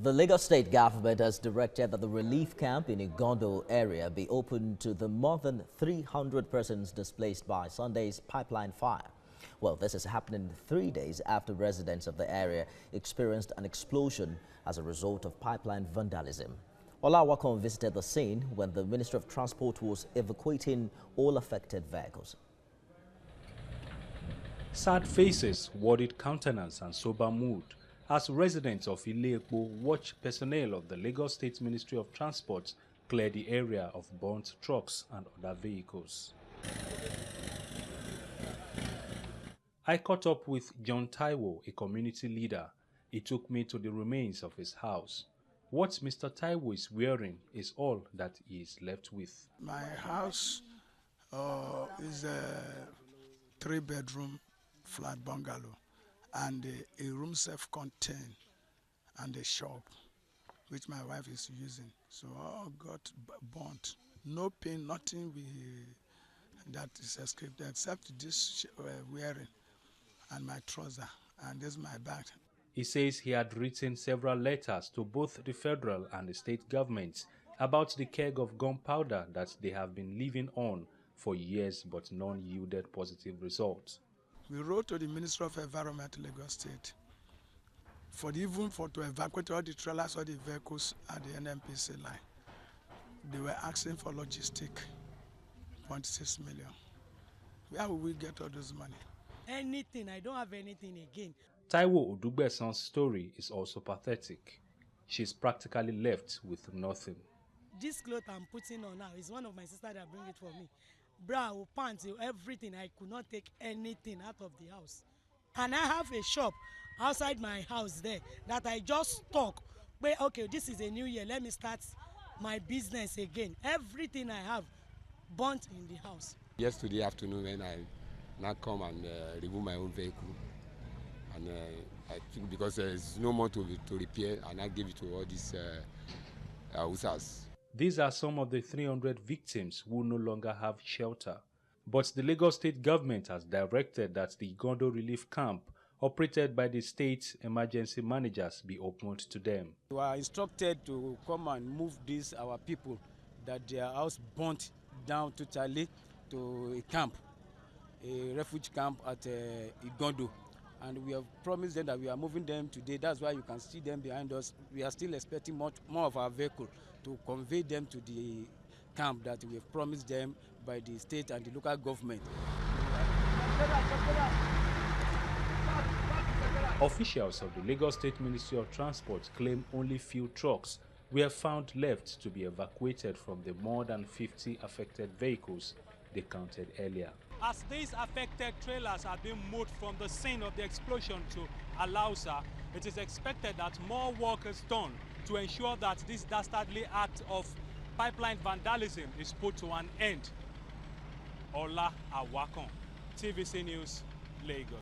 The Lagos State government has directed that the relief camp in Igando area be open to the more than 300 persons displaced by Sunday's pipeline fire. Well, this is happening 3 days after residents of the area experienced an explosion as a result of pipeline vandalism. Olawakon visited the scene when the Ministry of Transport was evacuating all affected vehicles. Sad faces, worried countenance and sober mood as residents of Abule Egba watch personnel of the Lagos State Ministry of Transport clear the area of burnt trucks and other vehicles. I caught up with John Taiwo, a community leader. He took me to the remains of his house. What Mr. Taiwo is wearing is all that he is left with. My house is a 3-bedroom flat bungalow and a room self-contained and a shop which my wife is using. So all got burnt. No pain, nothing that is escaped except this wearing and my trouser, and this is my bag. He says he had written several letters to both the federal and the state governments about the keg of gunpowder that they have been living on for years, but none yielded positive results. We wrote to the Ministry of Environment, Lagos State, to evacuate all the trailers or the vehicles at the NMPC line. They were asking for logistic, 0.6 million. Where will we get all this money? Anything, I don't have anything again. Taiwo Odugbesan's story is also pathetic. She's practically left with nothing. This cloth I'm putting on now is one of my sisters that bring it for me. Bra, pants, everything. I could not take anything out of the house. And I have a shop outside my house there that I just stock. But okay, this is a new year. Let me start my business again. Everything I have burnt in the house. Yesterday afternoon when I now come and remove my own vehicle, and I think because there's no more to repair, and I give it to all these houses. These are some of the 300 victims who no longer have shelter. But the Lagos State government has directed that the Igando Relief Camp, operated by the state emergency managers, be opened to them. We are instructed to come and move these our people that their house burnt down totally to a camp, a refuge camp at Igando. And we have promised them that we are moving them today. That's why you can see them behind us. We are still expecting more of our vehicle to convey them to the camp that we have promised them by the state and the local government. Officials of the Lagos State Ministry of Transport claim only few trucks were found left to be evacuated from the more than 50 affected vehicles they counted earlier. As these affected trailers are being moved from the scene of the explosion to Alausa, it is expected that more work is done to ensure that this dastardly act of pipeline vandalism is put to an end. Ola Awakon, TVC News, Lagos.